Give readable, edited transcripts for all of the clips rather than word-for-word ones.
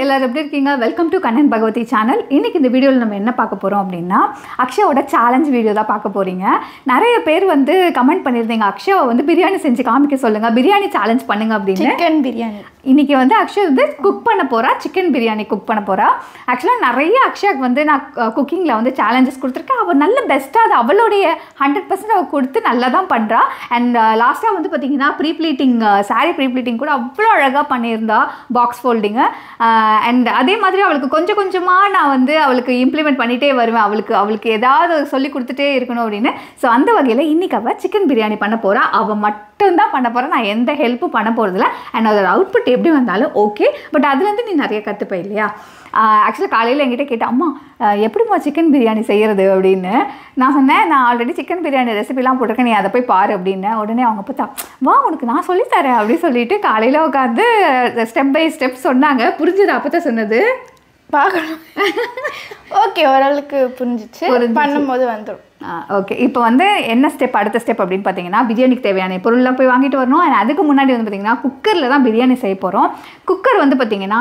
எல்லாரும் எப்படி இருக்கீங்க? Welcome to Kannan Bhagavathi channel. இன்னைக்கு இந்த வீடியோவில் நம்ம என்ன பார்க்க போகிறோம் அப்படின்னா அக்ஷயாவோட சேலஞ்ச் வீடியோ தான் பார்க்க போகிறீங்க. நிறைய பேர் வந்து கமெண்ட் பண்ணியிருந்தீங்க, அக்ஷயாவை வந்து பிரியாணி செஞ்சு காமிக்க சொல்லுங்கள், பிரியாணி சேலஞ்ச் பண்ணுங்க அப்படின்னு. சிக்கன் பிரியாணி இன்றைக்கி வந்து அக்ஷயா வந்து குக் பண்ண போகிறா, சிக்கன் பிரியாணி குக் பண்ண போகிறா. ஆக்சுவலாக நிறைய அக்ஷயாவுக்கு வந்து நான் குக்கிங்கில் வந்து சேலஞ்சஸ் கொடுத்துருக்கேன். அவள் நல்ல பெஸ்ட்டாக அது அவளுடைய 100% அவள் கொடுத்து நல்லா தான் பண்ணுறா. அண்ட் லாஸ்ட்டாக வந்து பார்த்திங்கன்னா ப்ளீட்டிங் சாரீ ப்ளீட்டிங் கூட அவ்வளோ அழகாக பண்ணியிருந்தா, பாக்ஸ் ஃபோல்டிங்கு. அண்ட் அதே மாதிரி அவளுக்கு கொஞ்சம் கொஞ்சமாக நான் வந்து அவளுக்கு இம்ப்ளிமெண்ட் பண்ணிகிட்டே வருவேன், அவளுக்கு ஏதாவது சொல்லி கொடுத்துட்டே இருக்கணும் அப்படின்னு. ஸோ அந்த வகையில் இன்றைக்கி அவள் சிக்கன் பிரியாணி பண்ண போகிறா. அவள் மட்டும்தான் பண்ண போகிறேன், நான் எந்த ஹெல்ப்பும் பண்ண போகிறதில்ல. அண்ட் அதோட அவுட்புட் எப்படி வந்தாலும் ஓகே, பட் அதுலேருந்து நீ நிறைய கற்றுப்ப இல்லையா? ஆக்சுவலாக காலையில் என்கிட்ட கேட்டேன், அம்மா எப்படிம்மா சிக்கன் பிரியாணி செய்கிறது அப்படின்னு. நான் சொன்னேன், நான் ஆல்ரெடி சிக்கன் பிரியாணி ரெசிபிலாம் போட்டிருக்கேன், நீ அதை போய் பாரு அப்படின்னு. உடனே அவங்க பார்த்தா, வா உனக்கு நான் சொல்லித்தரேன் அப்படின்னு சொல்லிட்டு காலையில் உட்காந்து ஸ்டெப் பை ஸ்டெப் சொன்னாங்க. புரிஞ்சுது அப்போ தான் சொன்னது, பார்க்கணும். ஓகே, ஓரளவுக்கு புரிஞ்சிச்சு, பண்ணும்போது வந்துடும். ஓகே. இப்போ வந்து என்ன ஸ்டெப், அடுத்த ஸ்டெப் அப்படின்னு பார்த்தீங்கன்னா பிரியாணிக்கு தேவையான பொருள்லாம் போய் வாங்கிட்டு வரணும். அண்ட் அதுக்கு முன்னாடி வந்து பார்த்திங்கன்னா குக்கரில் தான் பிரியாணி செய்ய போகிறோம். குக்கர் வந்து பார்த்திங்கன்னா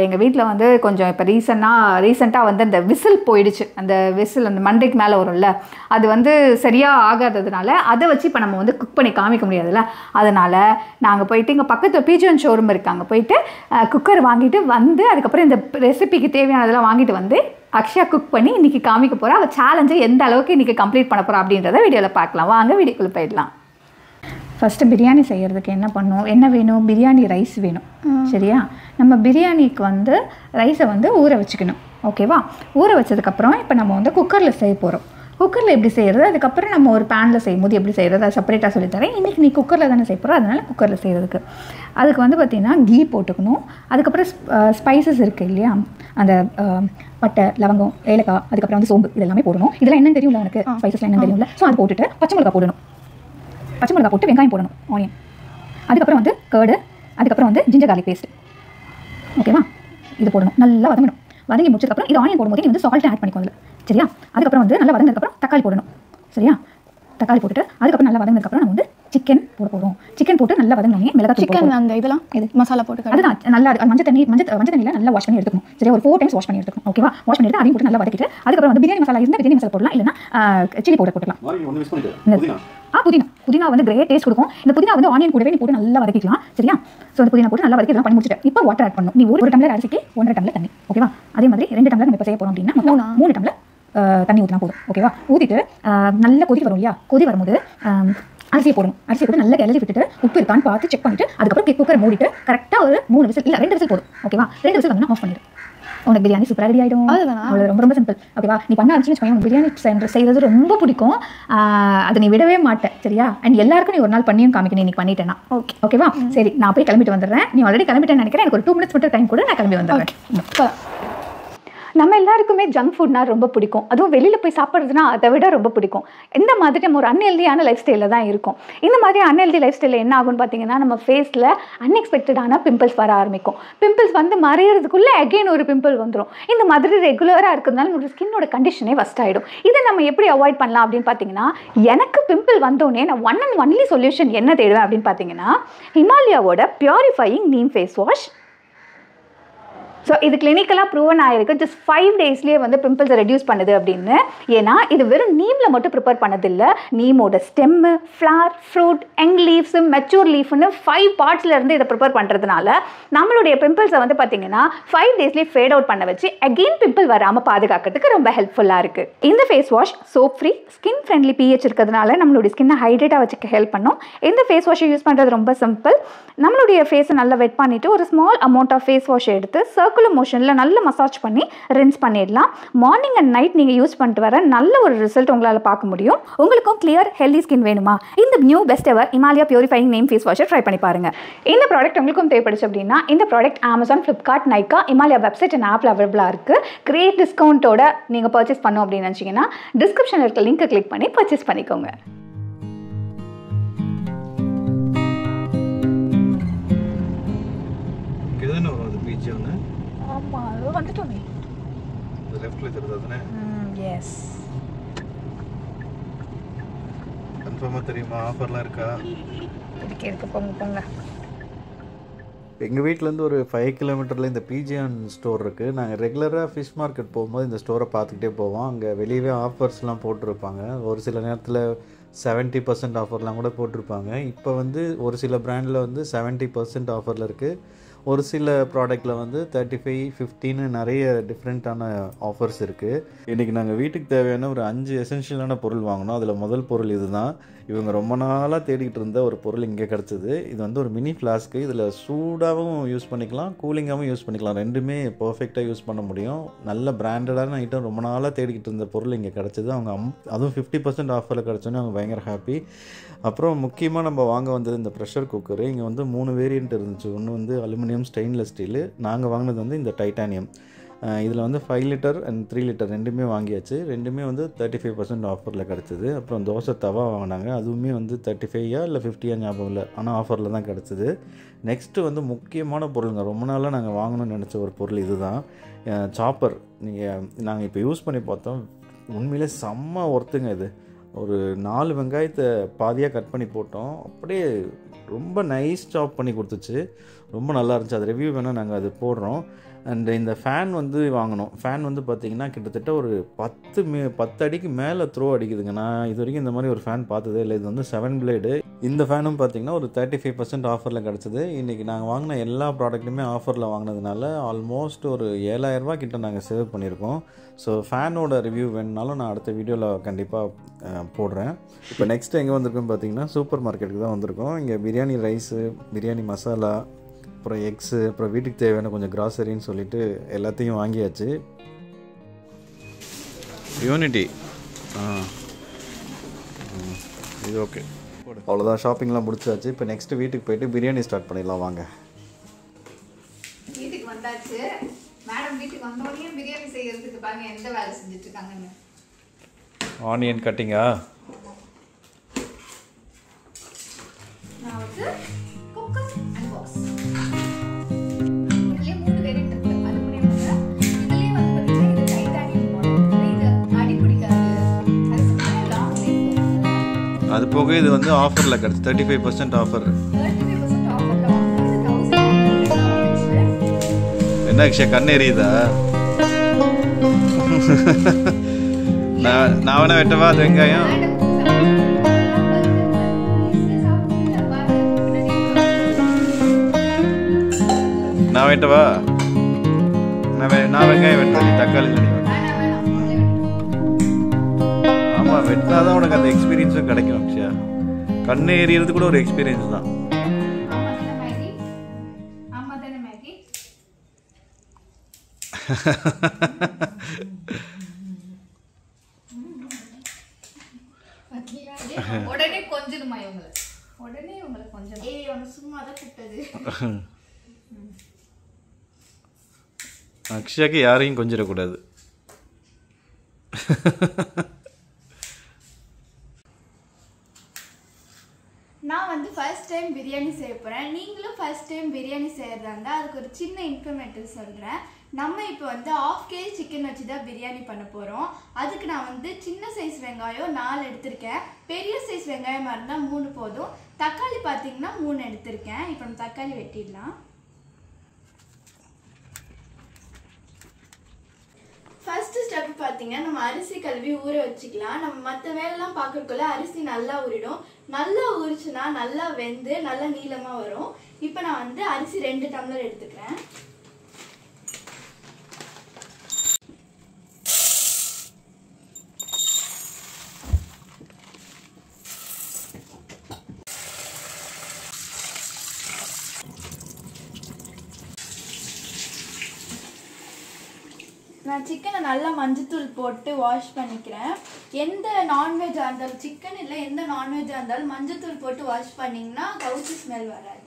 எங்கள் வீட்டில் வந்து கொஞ்சம் இப்போ ரீசெண்டாக வந்து அந்த விசில் போயிடுச்சு. அந்த விசில் அந்த மண்டைக்கு மேலே வரும்ல, அது வந்து சரியாக ஆகாததுனால அதை வச்சு இப்போ நம்ம வந்து குக் பண்ணி காமிக்க முடியாதுல்ல. அதனால் நாங்கள் போயிட்டு இங்கே பக்கத்தில் பிஜிஎன் ஷோரூம் இருக்காங்க, போயிட்டு குக்கர் வாங்கிட்டு வந்து அதுக்கப்புறம் இந்த ரெசிபிக்கு தேவையானதெல்லாம் வாங்கிட்டு வந்து அக்ஷயா குக் பண்ணி இன்றைக்கி காமிக்க போகிறா. அவள் சேலஞ்சை எந்த அளவுக்கு இன்றைக்கி கம்ப்ளீட் பண்ண போகிறா அப்படின்றத வீடியோவில் பார்க்கலாம். வாங்க வீடியோக்குள்ளே போயிடலாம். ஃபஸ்ட்டு பிரியாணி செய்கிறதுக்கு என்ன வேணும்? பிரியாணி ரைஸ் வேணும், சரியா? நம்ம பிரியாணிக்கு வந்து ரைஸை வந்து ஊற வச்சுக்கணும், ஓகேவா? ஊற வச்சதுக்கப்புறம் இப்போ நம்ம வந்து குக்கரில் செய்ய போகிறோம். குக்கரில் எப்படி செய்கிறது, அதுக்கப்புறம் நம்ம ஒரு பேனில் செய்யும்போது எப்படி செய்கிறது அதை செப்பரேட்டாக சொல்லித்தரேன். இன்றைக்கி நீ குக்கரில் தானே செய்ய போகிறோம், அதனால் குக்கரில் செய்கிறதுக்கு அதுக்கு வந்து பார்த்திங்கன்னா கீ போட்டுக்கணும். அதுக்கப்புறம் ஸ்பைசஸ் இருக்குது இல்லையா, அந்த பட்டை, லவங்கம், ஏலக்காய், அதுக்கப்புறம் வந்து சோம்பு, இது எல்லாமே போடணும். இதெல்லாம் என்னன்னு தெரியும்ல உனக்கு, ஸ்பைசஸ்லாம் என்னன்னு தெரியும்ல. ஸோ அது போட்டுட்டு பச்சை மிளகா போடணும். பச்சை மிளகா போட்டு வெங்காயம் போடணும், ஆனியன், அதுக்கப்புறம் வந்து கர்டு, அதுக்கப்புறம் வந்து ஜிஞ்சர் கார்லிக் பேஸ்ட், ஓகேவா? இது போடணும், நல்லா வதங்கணும். வதங்கி முடிச்சதுக்கப்புறம் இது ஆனியன் போடும்போது நீ வந்து சால்ட் ஆட் பண்ணிக்கோ அதில், சரியா? அதுக்கப்புறம் வந்து நல்லா வதங்கினதுக்கப்புறம் தக்காளி போடணும், சரியா? தக்காளி போட்டுட்டு அதுக்கப்புறம் நல்லா வதங்கினதுக்கப்புறம் நம்ம வந்து சிக்கன் போட போகிறோம். சிக்கன் போட்டு நல்லா வதங்கினோடனே மிளகாய் சிக்கன் அந்த இதெல்லாம் இது மசாலா போட்டு அதுதான் நல்லா மஞ்சள் தண்ணியில் நல்லா வாஷ் பண்ணி எடுத்துக்கணும், சரியா? ஒரு 4 டைம்ஸ் வாஷ் பண்ணி எடுத்துக்கணும், ஓகேவா? வாஷ் பண்ணிட்டு அதையும் போட்டு நல்லா வதக்கிட்டு அதுக்கப்புறம் வந்து பிரியாணி மசாலா இருந்தால் பிரியாணி மசாலா போடலாம், இல்லைன்னா சில்லி பவுடர் போட்டுக்கலாம். புதினா வந்து கிரேட் டேஸ்ட் கொடுக்கும். இந்த புதினா வந்து ஆனியன் கூடவே நீ போட்டு நல்லா வதக்கிக்கலாம், சரியா? ஸோ அந்த புதினா போட்டு நல்லா வதக்கி எல்லாம் பண்ணி முடிச்சுட்டு இப்போ வாட்டர் ஆட் பண்ணணும். நீ ஒரு டம்ளர் அரிசிக்கு 1.5 டம்ளர் தண்ணி, ஓகேவா? அதே மாதிரி 2 டம்ளர் நம்ம இப்போ செய்ய போகிறோம் அப்படின்னா 3 டம்ளர் தண்ணி ஊற்றினா போதும், ஓகேவா? ஊற்றிட்டு நல்லா கொதி வரும் இல்லையா, கொதி வரும்போது அரிசியை போடணும். அரிசியை போட்டு நல்லா கிளறி விட்டுட்டு உப்பு இருக்கான்னு பார்த்து செக் பண்ணிவிட்டு அதுக்கப்புறம் குக்கரை மூடிட்டு கரெக்டாக ஒரு 3 விசில் இல்லை 2 விசில் போடும், ஓகேவா? 2 விசில் வந்து ஆஃப் பண்ணிடு. உனக்கு பிரியாணி சூப்பராக ரெடி ஆகிடும். அவ்வளோ ரொம்ப ரொம்ப சிம்பிள், ஓகேவா? நீ பண்ண ஆரம்பிச்சுன்னு உனக்கு பிரியாணி செய்கிறது ரொம்ப பிடிக்கும், அதை நீ விடவே மாட்டேன், சரியா? அண்ட் எல்லாருக்கும் நீ ஒரு நாள் பண்ணியும் காமிக்கணும், நீ பண்ணிட்டேன்னா ஓகேவா? சரி, நான் போய் கிளம்பிட்டு வந்துடுறேன். நீ ஆல்ரெடி கிளம்பிட்டேன்னு நினைக்கிறேன், எனக்கு ஒரு 2 மினிட்ஸ் மட்டும் டைம் கூட, நான் கிளம்பி வந்துடுறேன். நம்ம எல்லாருக்குமே ஜங்க் ஃபுட்னா ரொம்ப பிடிக்கும், அதுவும் வெளியில் போய் சாப்பிட்றதுனா அதை விட ரொம்ப பிடிக்கும். இந்த மாதிரி நம்ம ஒரு அன்ஹெல்தியான லைஃப் ஸ்டைலில் தான் இருக்கும். இந்த மாதிரி அன்ஹெல்தி லைஃப் ஸ்டைலில் என்ன ஆகும்னு பார்த்தீங்கன்னா நம்ம ஃபேஸில் அன்எக்ஸ்பெக்டடான பிம்பிள்ஸ் வர ஆரம்பிக்கும். பிம்பிள்ஸ் வந்து மறையிறதுக்குள்ளே அகெயின் ஒரு பிம்பிள் வந்துடும். இந்த மாதிரி ரெகுலராக இருக்கிறதுனால நம்மளோட ஸ்கின்னோட கண்டிஷனே ஃபஸ்ட் ஆகிடும். இதை நம்ம எப்படி அவாய்ட் பண்ணலாம் அப்படின்னு பார்த்தீங்கன்னா, எனக்கு பிம்பிள் வந்தோடனே நான் ஒன் அண்ட் ஒன்லி சொல்யூஷன் என்ன தேடுவேன் அப்படின்னு பார்த்தீங்கன்னா, ஹிமாலயாவோட purifying neem face wash. So இது கிளினிக்கலாக ப்ரூவன் ஆகிருக்கு, ஜஸ்ட் 5 டேஸ்லேயே வந்து பிம்பிள்ஸை ரெடியூஸ் பண்ணுது அப்படின்னு. ஏன்னா இது வெறும் நீமில் மட்டும் ப்ரிப்பேர் பண்ணதில்லை, நீமோட stem, flower, fruit, young leaves, mature லீஃப்னு 5 பார்ட்ஸ்லேருந்து இதை ப்ரிப்பேர் பண்ணுறதுனால நம்மளுடைய பிம்பிள்ஸை வந்து பார்த்திங்கன்னா 5 டேஸ்லேயே ஃபேட் அவுட் பண்ண வச்சு அகெயின் பிம்பிள் வராமல் பாதுகாக்கிறதுக்கு ரொம்ப ஹெல்ப்ஃபுல்லாக இருக்குது. இந்த face wash soap free, skin friendly pH இருக்கிறதுனால நம்மளுடைய ஸ்கின்னை ஹைட்ரேட்டாக வச்சுக்க ஹெல்ப் பண்ணும். இந்த ஃபேஸ் வாஷை யூஸ் பண்ணுறது ரொம்ப சிம்பிள். நம்மளுடைய ஃபேஸை நல்லா வெட் பண்ணிவிட்டு ஒரு ஸ்மால் அமௌண்ட் ஆஃப் ஃபேஸ் வாஷை எடுத்து சர்க்குலர் மோஷனில் நல்லா மசாஜ் பண்ணி ரின்ஸ் பண்ணிடலாம். மார்னிங் அண்ட் நைட் நீங்கள் யூஸ் பண்ணிட்டு வர நல்ல ஒரு ரிசல்ட் உங்களால் பார்க்க முடியும். உங்களுக்கும் கிளியர் ஹெல்தி ஸ்கின் வேணுமா? இந்த new best ever Himalaya purifying neem face வாஷை ட்ரை பண்ணி பாருங்கள். இந்த ப்ராடக்ட் உங்களுக்கும் தேவைப்படுச்சு அப்படின்னா இந்த product Amazon, Flipkart, Nykaa, Himalaya website and ஆப்பில் அவைலபிளாக இருக்குது. கிரேட் டிஸ்கவுண்ட்டோட நீங்கள் பர்ச்சேஸ் பண்ணோம் அப்படின்னு நினச்சிங்கன்னா டிஸ்கிரிப்ஷனில் இருக்க லிங்க்கை கிளிக் பண்ணி பர்ச்சேஸ் பண்ணிக்கோங்க. வந்துட்டோமே லெஃப்ட்ல தெரியுதுதானே? எஸ். கன்ஃபார்மா தெரியுமா? ஆஃபர்லாம் இருக்கா? இருக்கு போங்க. எங்கள் வீட்டிலேருந்து ஒரு 5 கிலோமீட்டரில் இந்த பிஜிஆன் ஸ்டோர் இருக்குது. நாங்கள் ரெகுலராக ஃபிஷ் மார்க்கெட் போகும்போது இந்த ஸ்டோரை பார்த்துக்கிட்டே போவோம். அங்கே வெளியவே ஆஃபர்ஸ்லாம் போட்டிருப்பாங்க. ஒரு சில நேரத்தில் 70% ஆஃபர்லாம் கூட போட்டிருப்பாங்க. இப்போ வந்து ஒரு சில பிராண்டில் வந்து 70% ஆஃபரில் இருக்குது. ஒரு சில ப்ராடக்ட்டில் வந்து 35, 15 நிறைய டிஃப்ரெண்ட்டான ஆஃபர்ஸ் இருக்குது. இன்றைக்கி நாங்கள் வீட்டுக்கு தேவையான ஒரு 5 எசென்ஷியலான பொருள் வாங்கினோம். அதில் முதல் பொருள் இது தான். இவங்க ரொம்ப நாளாக தேடிக்கிட்டு இருந்த ஒரு பொருள் இங்கே கிடச்சிது. இது வந்து ஒரு மினி ஃப்ளாஸ்க்கு. இதில் சூடாகவும் யூஸ் பண்ணிக்கலாம், கூலிங்காகவும் யூஸ் பண்ணிக்கலாம். ரெண்டுமே பர்ஃபெக்டாக யூஸ் பண்ண முடியும். நல்ல பிராண்டடான ஐட்டம், ரொம்ப நாளாக தேடிக்கிட்டு இருந்த பொருள் இங்கே கிடச்சிது. அவங்க அதுவும் 50% ஆஃபரில் கிடச்சோன்னே அவங்க பயங்கர ஹாப்பி. அப்புறம் முக்கியமாக நம்ம வாங்க வந்தது இந்த ப்ரெஷர் குக்கரு. இங்கே வந்து 3 வேரியண்ட் இருந்துச்சு. ஒன்று வந்து அலுமினியம், ஸ்டெயின்லெஸ் ஸ்டீலு. நாங்கள் வாங்கினது வந்து இந்த டைட்டானியம். இதில் வந்து 5 லிட்டர் அண்ட் 3 லிட்டர் ரெண்டுமே வாங்கியாச்சு. ரெண்டுமே வந்து 35% ஆஃபரில் கிடச்சிது. அப்புறம் தோசை தவா வாங்கினாங்க. அதுவுமே வந்து 35 இல்லை 50 ஞாபகம் இல்லை, ஆனால் ஆஃபரில் தான் கிடச்சிது. நெக்ஸ்ட்டு வந்து முக்கியமான பொருளுங்க, ரொம்ப நாளாக நாங்கள் வாங்கணும்னு நினச்ச ஒரு பொருள் இது தான். சாப்பர். நாங்கள் இப்போ யூஸ் பண்ணி பார்த்தோம். உண்மையிலே செம்ம ஒர்த்துங்க இது. ஒரு 4 வெங்காயத்தை பாதியாக கட் பண்ணி போட்டோம். அப்படியே ரொம்ப நைஸ் சாப் பண்ணி கொடுத்துச்சு. ரொம்ப நல்லா இருந்துச்சு. அது ரிவ்யூ வேணால் நாங்கள் அது போடுறோம். அண்ட் இந்த ஃபேன் வந்து வாங்கினோம். ஃபேன் வந்து பார்த்திங்கன்னா கிட்டத்தட்ட ஒரு 10 அடிக்கு மேலே த்ரோ அடிக்குதுங்க. நான் இது வரைக்கும் இந்த மாதிரி ஒரு ஃபேன் பார்த்ததே இல்லை. இது வந்து 7 பிளேடு. இந்த ஃபேனும் பார்த்திங்கன்னா ஒரு 35% ஆஃபரில் கிடச்சிது. இன்றைக்கி நாங்கள் வாங்கின எல்லா ப்ராடக்ட்டுமே ஆஃபரில் வாங்கினதுனால ஆல்மோஸ்ட் ஒரு 7,000 ரூபா கிட்ட நாங்கள் சேவ் பண்ணியிருக்கோம். ஸோ ஃபேனோட ரிவ்யூ வேணுனாலும் நான் அடுத்த வீடியோவில் கண்டிப்பாக போடுறேன். இப்போ நெக்ஸ்ட்டு எங்கே வந்திருக்கோம் பார்த்திங்கன்னா சூப்பர் மார்க்கெட்டுக்கு தான் வந்திருக்கோம். இங்கே பிரியாணி ரைஸு, பிரியாணி மசாலா, அப்புறம் எக்ஸு, அப்புறம் வீட்டுக்கு தேவையான கொஞ்சம் கிராசரின்னு சொல்லிட்டு எல்லாத்தையும் வாங்கியாச்சு. யூனிட்டி இது ஓகே. அவ்வளோதான், ஷாப்பிங்லாம் முடிச்சாச்சு. இப்போ நெக்ஸ்ட்டு வீட்டுக்கு போயிட்டு பிரியாணி ஸ்டார்ட் பண்ணிடலாம் வாங்க. வீட்டுக்கு வந்தாச்சு. மேடம் வீட்டுக்கு வந்தோடனே பிரியாணி செய்யறதுக்கு பாருங்க எந்த வேலை செஞ்சுட்டு இருக்காங்கன்னு. ஆனியன் கட்டிங்கா? நான் வந்து குக்கர் அண்ட் பாக்ஸ். இதுலயே 3 வேரியன்ட் இருக்கு. அது முடியும். இதுலயே வந்து பாத்தீங்கன்னா இது டைட்டானியம் மாடல். இது அடி பிடிக்காது. அது சும்மா லாங் லைஃப். அது போக இது வந்து ஆஃபரில் கிடச்சி 35% ஆஃபர். 35% ஆஃபர்ல வாங்குனது 1000. என்ன அக்ஷயா கண்ணு எரியுதா? நான் வேணா வெட்டவா அது வெங்காயம்? நான் வெட்டவா? நான் வெங்காயம் வெட்டுறேன், தக்காளி நடி. ஆமாம், வெட்டினாதான் உனக்கு அந்த எக்ஸ்பீரியன்ஸும் கிடைக்கும் அக்ஷயா. கண்ணு எரியறது கூட ஒரு எக்ஸ்பீரியன்ஸ் தான். உடனே கொஞ்சமா இவங்கள உடனே இவங்கள கொஞ்சம் அவனை சும்மா தான் கூப்பிட்டது. அக்ஷயாக்கு யாரையும் கொஞ்சிடக்கூடாது. நான் வந்து ஃபர்ஸ்ட் டைம் பிரியாணி செய்ய போகிறேன். நீங்களும் ஃபர்ஸ்ட் டைம் பிரியாணி செய்கிறதா இருந்தால் அதுக்கு ஒரு சின்ன இன்ஃபர்மேட்டிவ் சொல்கிறேன். நம்ம இப்போ வந்து 1/2 kg சிக்கன் வச்சு தான் பிரியாணி பண்ண போகிறோம். அதுக்கு நான் வந்து சின்ன சைஸ் வெங்காயம் 4 எடுத்திருக்கேன். பெரிய சைஸ் வெங்காயமாக இருந்தால் 3 போதும். தக்காளி பார்த்தீங்கன்னா 3 எடுத்திருக்கேன். இப்போ நம்ம தக்காளி வெட்டிடலாம். ஃபர்ஸ்ட் ஸ்டெப் பார்த்தீங்கன்னா நம்ம அரிசி கழுவி ஊற வச்சுக்கலாம். நம்ம மற்ற வேலைலாம் பார்க்கறதுக்குள்ள அரிசி நல்லா ஊறிடும். நல்லா ஊறிச்சுன்னா நல்லா வெந்து நல்லா நீளமாக வரும். இப்போ நான் வந்து அரிசி 2 டம்ளர் எடுத்துக்கிறேன். நான் சிக்கனை நல்லா மஞ்சத்தூள் போட்டு வாஷ் பண்ணிக்கிறேன். எந்த நான்வெஜ்ஜாக இருந்தாலும், சிக்கன் இல்லை எந்த நான்வெஜ்ஜாக இருந்தாலும் மஞ்சத்தூள் போட்டு வாஷ் பண்ணிங்கன்னா கவுச்சி ஸ்மெல் வராது.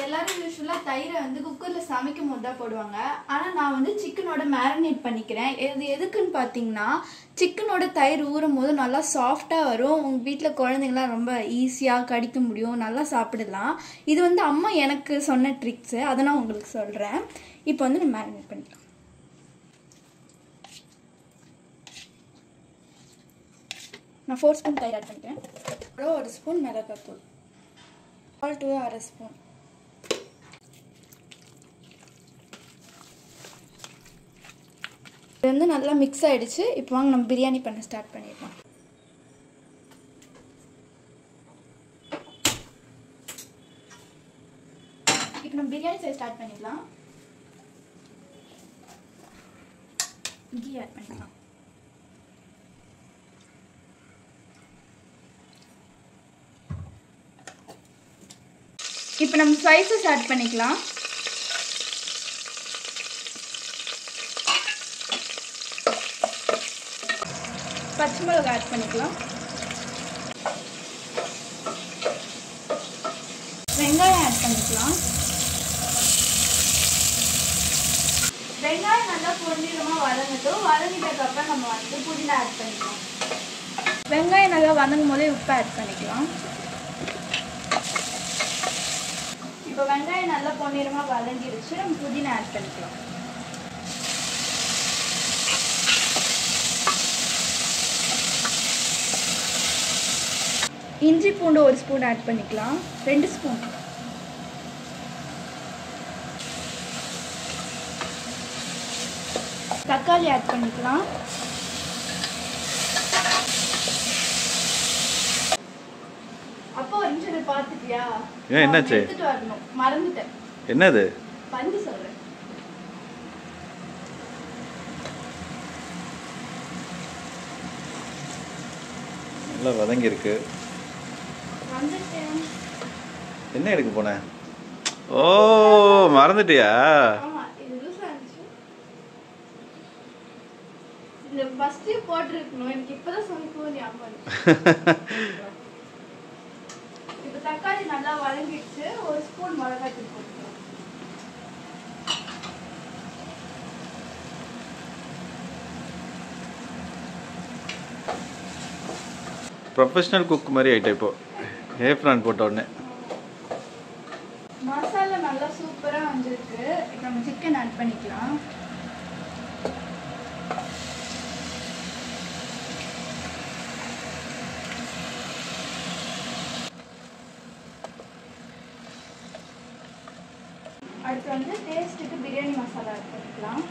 எல்லாரும் யூஸ்வலாக தயிரை வந்து குக்கரில் சமைக்கும் போது தான் போடுவாங்க. ஆனால் நான் வந்து சிக்கனோட மேரினேட் பண்ணிக்கிறேன். இது எதுக்குன்னு பார்த்தீங்கன்னா சிக்கனோட தயிர் ஊறும் போது நல்லா சாஃப்டாக வரும். உங்கள் வீட்டில் குழந்தைங்களாம் ரொம்ப ஈஸியாக கடிக்க முடியும், நல்லா சாப்பிடலாம். இது வந்து அம்மா எனக்கு சொன்ன ட்ரிக்ஸு, அதை நான் உங்களுக்கு சொல்கிறேன். இப்போ வந்து நம்ம மேரினேட் பண்ணிக்கலாம். நான் 4 ஸ்பூன் தயிர் ஆட் பண்ணிக்கிறேன். அப்புறம் 1 ஸ்பூன் மிளகாத்தூள். Salt 1/2 spoon. இது வந்து நல்லா மிக்ஸ் ஆயிடுச்சு. இப்போ வாங்க நம்ம பிரியாணி பண்ண ஸ்டார்ட் பண்ணிடலாம். இப்போ நம்ம பிரியாணி செய்ய ஸ்டார்ட் பண்ணிடலாம். கீ ஆட் பண்ணிக்கலாம். இப்போ நம்ம ஸ்பைசஸ் ஆட் பண்ணிக்கலாம். பச்சை மிளகாய் ஆட் பண்ணிக்கலாம். வெங்காயம் ஆட் பண்ணிக்கலாம். வெங்காயம் நல்லா பொன்னிறமாக வதங்கட்டும். வதங்கிட்டதுக்கப்புறம் நம்ம வந்து புதினா ஆட் பண்ணிக்கலாம். வெங்காயம் நல்லா வதங்கும் போதே உப்பு ஆட் பண்ணிக்கலாம். இப்போ வெங்காயம் நல்லா பொன்னிறமாக வதங்கிடுச்சு. நம்ம புதினா ஆட் பண்ணிக்கலாம். இஞ்சி பூண்டு 1 ஸ்பூன் ஆட் பண்ணிக்கலாம். 2 ஸ்பூன். தக்காளி ஆட் பண்ணிக்கலாம். அப்போ ஒரு நிமிஷம் பார்த்துட்டியா? ஏன் என்னாச்சு? எடுத்துட்டு வரணும், மறந்துட்டேன். என்னது? வந்து சொல்றேன். நல்லா வதங்கி இருக்கு. வந்துட்டேன். என்ன எடுக்க போன? ஓ, மறந்துட்டியா? ஆமா, இது லூசா இருந்துச்சு. இந்த ஃபர்ஸ்டே போட்டுருக்கணும். எனக்கு இப்பதான் சொல்லிக்கோ ஞாபகம் வந்துச்சு. இப்போ தக்காளி நல்லா வதங்கிடுச்சு. 1 ஸ்பூன் மிளகாய் தூள் போட்டுக்கலாம். ப்ரொஃபஷனல் குக் மாதிரி ஆயிட்டே இப்போ. ஏப்ரான் போட்ட உடனே மசாலா நல்லா சூப்பரா வந்திருக்கு. இப்போ நம்ம சிக்கன் ஆட் பண்ணிக்கலாம். அடுத்து வந்து டேஸ்ட்டுக்கு பிரியாணி மசாலா ஆட் பண்ணிக்கலாம்.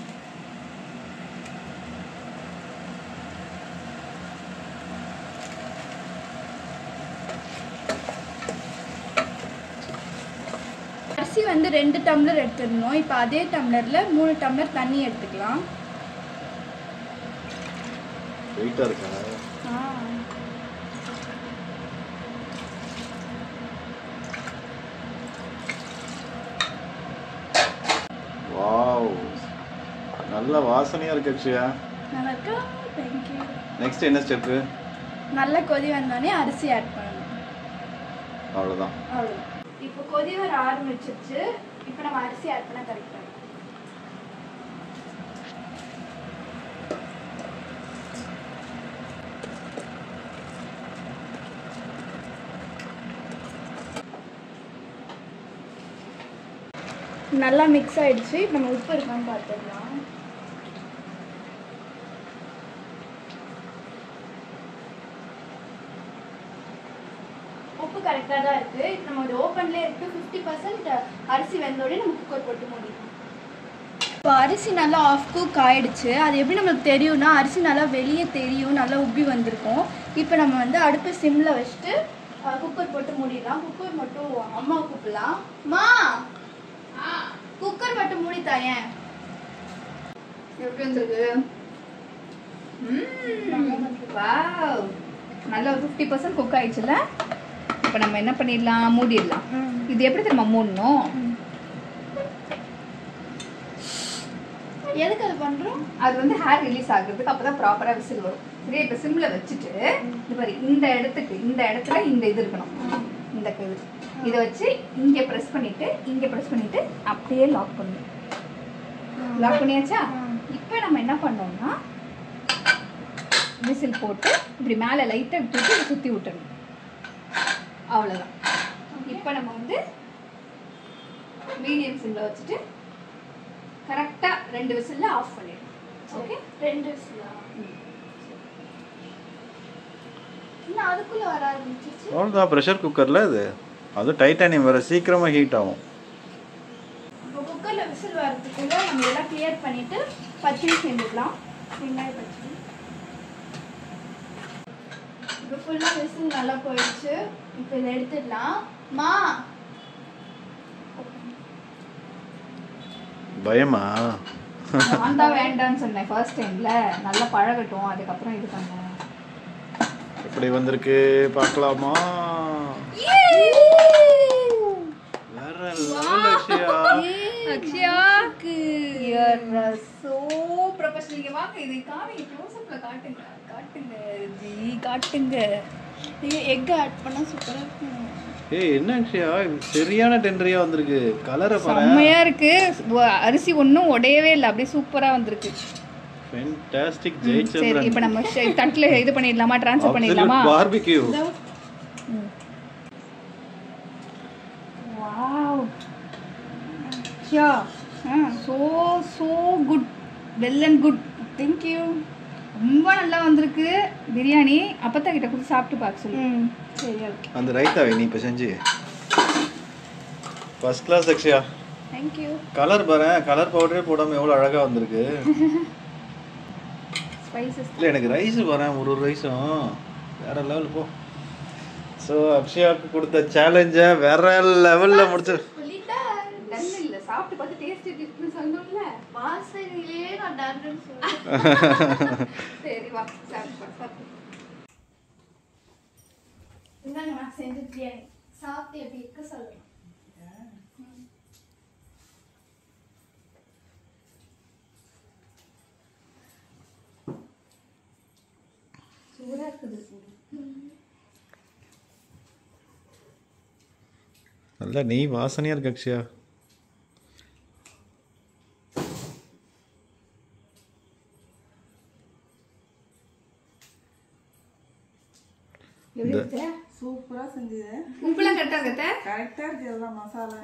அரிசி வந்து 2 டம்ளர் எடுத்துடணும். இப்போ அதே டம்ளரில் 3 டம்ளர் தண்ணி எடுத்துக்கலாம். வெயிட்டா இருக்கா? வாவ், நல்ல வாசனையா இருக்கு அக்ஷயா. நல்லா இருக்கா? தேங்க்யூ. நெக்ஸ்ட் என்ன ஸ்டெப்பு? நல்லா கொதி வந்தோடனே அரிசி ஆட் பண்ணணும். அவ்வளோதான். அவ்வளோதான். இப்போ கொதி வர ஆரம்பிச்சிருச்சு. இப்போ நம்ம அரிசி ஆட் பண்ண கரெக்டாக இருக்கும். நல்லா மிக்ஸ் ஆயிடுச்சு. இப்போ நம்ம உப்பு இருக்கான்னு பார்த்துடலாம். உப்பு கரெக்டாக தான் இருக்குது. இப்போ நம்ம ஒரு ஓப்பன்லேயே இருக்குது. 50% அரிசி வெந்தோடனே நம்ம குக்கர் போட்டு மூடிடலாம். இப்போ அரிசி நல்லா ஆஃப் குக் ஆகிடுச்சு. அது எப்படி நம்மளுக்கு தெரியும்னா, அரிசி நல்லா வெளியே தெரியும், நல்லா உப்பி வந்திருக்கும். இப்போ நம்ம வந்து அடுப்பு சிம்மில் வச்சுட்டு குக்கர் போட்டு மூடிடலாம். குக்கர் மட்டும் அம்மாவை கூப்பிடலாம். மா, குக்கர் மட்டும் மூடி தாயேன். எப்படி வந்திருக்கு? வாவ், நல்லா ஒரு 50% குக் ஆயிடுச்சுல. இப்போ நம்ம என்ன பண்ணிடலாம், மூடிடலாம். இது எப்படி தெரியுமா மூடணும்? எதுக்கு அது பண்ணுறோம்? அது வந்து ஹேர் ரிலீஸ் ஆகுறதுக்கு. அப்போ தான் ப்ராப்பராக விசில் வரும். சரியா? இப்போ சிம்மில் வச்சுட்டு இது மாதிரி இந்த இடத்துல இந்த இது இருக்கணும். இந்த இது இதை வச்சு இங்கே ப்ரெஸ் பண்ணிவிட்டு அப்படியே லாக் பண்ணணும். லாக் பண்ணியாச்சா? இப்போ நம்ம என்ன பண்ணோம்னா, விசில் போட்டு இப்படி மேலே லைட்டாக விட்டுட்டு சுற்றி விட்டுறணும். அவ்வளோதான். இப்போ நம்ம வந்து மீடியம் சிம்மில் வச்சுட்டு கரெக்டாக 2 விசிலில் ஆஃப் பண்ணிடணும். ஓகே, 2 விசிலா? இல்லை, அதுக்குள்ளே வர ஆரம்பிச்சிச்சு. அவ்வளோதான். ப்ரெஷர் குக்கரில் இது அதுவும் டைட்டானியம் வேறு சீக்கிரமாக ஹீட் ஆகும். இப்போ குக்கரில் விசில் வரதுக்குள்ளே நம்ம இதெல்லாம் கிளியர் பண்ணிவிட்டு பச்சடி செஞ்சுக்கலாம். வெங்காய பச்சடி. இப்போ ஃபுல்லாக விசில் நல்லா போயிடுச்சு. இப்போ இதை எடுத்துடலாம். மா பயமா? நான் தான் வேண்டான்னு சொன்னேன் ஃபர்ஸ்ட் டைம்ல. நல்லா பழகட்டும், அதுக்கப்புறம் இது பண்ணேன். எப்படி வந்திருக்கு பார்க்கலாமா? வேற level Akshaya. Akshaya you are so professional. இங்க வாங்க, இது காமிங்க, க்ளோஸ் அப்ல காட்டுங்க. காட்டுங்க ஜி, காட்டுங்க. இது எக் ஆட் பண்ணால் சூப்பராக இருக்கும். ஏய் என்ன அக்ஷயா சரியான டெண்டரியா வந்திருக்கு. கலரை பாரு. செம்மையா இருக்கு. அரிசி ஒன்றும் உடையவே இல்லை, அப்படியே சூப்பரா வந்திருக்கு. ஃபேன்டாஸ்டிக் சரி, ஜெயச்சந்திரன். இப்போ நம்ம தட்டில் இது பண்ணிடலாமா, ட்ரான்ஸ்ஃபர் பண்ணிடலாமா? Barbecue. Wow yeah, so good, well and good. Thank you. ரொம்ப நல்லா வந்திருக்கு பிரியாணி. அப்பத்தா கிட்ட கொடுத்து சாப்பிட்டு பார்க்க சொல்லு. சரி, ஓகே. அந்த ரைத்தாவை நீ இப்போ செஞ்சு first class Akshaya. Thank you. Colour பாரு, கலர் பவுடரே போடாமல் எவ்வளோ அழகாக வந்திருக்கு. ஸ்பைசஸ் இல்லை எனக்கு ரைஸ் வரேன், ஒரு ரைஸும் வேற லெவல் போ. ஸோ அக்ஷயாவுக்கு கொடுத்த சேலஞ்சை வேற லெவலில் முடிச்சு. டல் இல்ல, சாப்பிட்டு பார்த்து டேஸ்ட் இருக்குன்னு சொன்னோம்ல. வாசனையிலே நான் டான்ஸ் சொல்றேன். சரி வா, சாப்பிட்டு. இந்தாங்க நான் செஞ்ச பிரியாணி. சாப்பிட்டு எப்படி இருக்க சொல்லுங்க. சூடா இருக்குது. நல்லா நெய் வாசனையாக இருக்கு அக்ஷயா. எப்படி இருக்கு? சூப்பரா செஞ்சது. உப்புலாம் கரெக்டா இருக்கா? கரெக்டா இருக்கு எல்லாம் masala.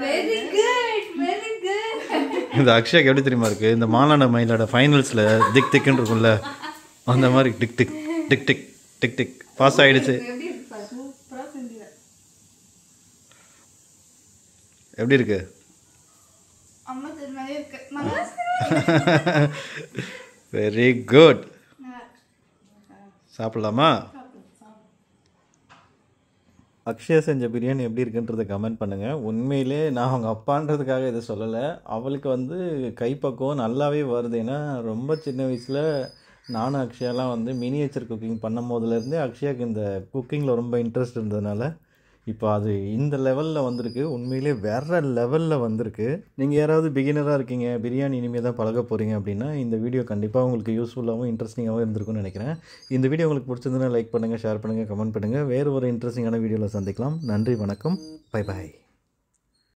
Very good, very good. இந்த அக்ஷயாக்கு எப்படி தெரியுமா இருக்கு? இந்த மாலான மயிலோட ஃபைனல்ஸில் திக் திக்குன்னு இருக்கும்ல, அந்த மாதிரி tick tick tick tick tick tick pass ஆயிடுச்சு. எப்படி இருக்கு பாரு. சூப்பரா செஞ்சது. எப்படி இருக்கு? அம்மா திரும்பவே இருக்கு. நல்லா வெரி குட். சாப்பிடலாமா? அக்ஷயா செஞ்ச பிரியாணி எப்படி இருக்குன்றதை கமெண்ட் பண்ணுங்கள். உண்மையிலே நான் அவங்க அப்பான்றதுக்காக இதை சொல்லலை. அவளுக்கு வந்து கைப்பக்குவம் நல்லாவே வருது. ஏன்னா ரொம்ப சின்ன வயசில் நானும் அக்ஷயாலாம் வந்து மினியேச்சர் குக்கிங் பண்ணும் போதுலேருந்தே அக்ஷயாவுக்கு இந்த குக்கிங்கில் ரொம்ப இன்ட்ரெஸ்ட் இருந்ததுனால இப்போ அது இந்த லெவலில் வந்திருக்கு. உண்மையிலே வேறு லெவலில் வந்திருக்கு. நீங்கள் யாராவது பிகினராக இருக்கீங்க, பிரியாணி இனிமேல் தான் பழக போகிறீங்க அப்படின்னா இந்த வீடியோ கண்டிப்பாக உங்களுக்கு யூஸ்ஃபுல்லாகவும் இன்ட்ரெஸ்டிங்காகவும் இருந்திருக்கும்னு நினைக்கிறேன். இந்த வீடியோ உங்களுக்கு பிடிச்சிருந்ததுன்னா லைக் பண்ணுங்கள், ஷேர் பண்ணுங்கள், கமெண்ட் பண்ணுங்கள். வேறு ஒரு இன்ட்ரெஸ்டிங்கான வீடியோவில் சந்திக்கலாம். நன்றி, வணக்கம், பை பாய்.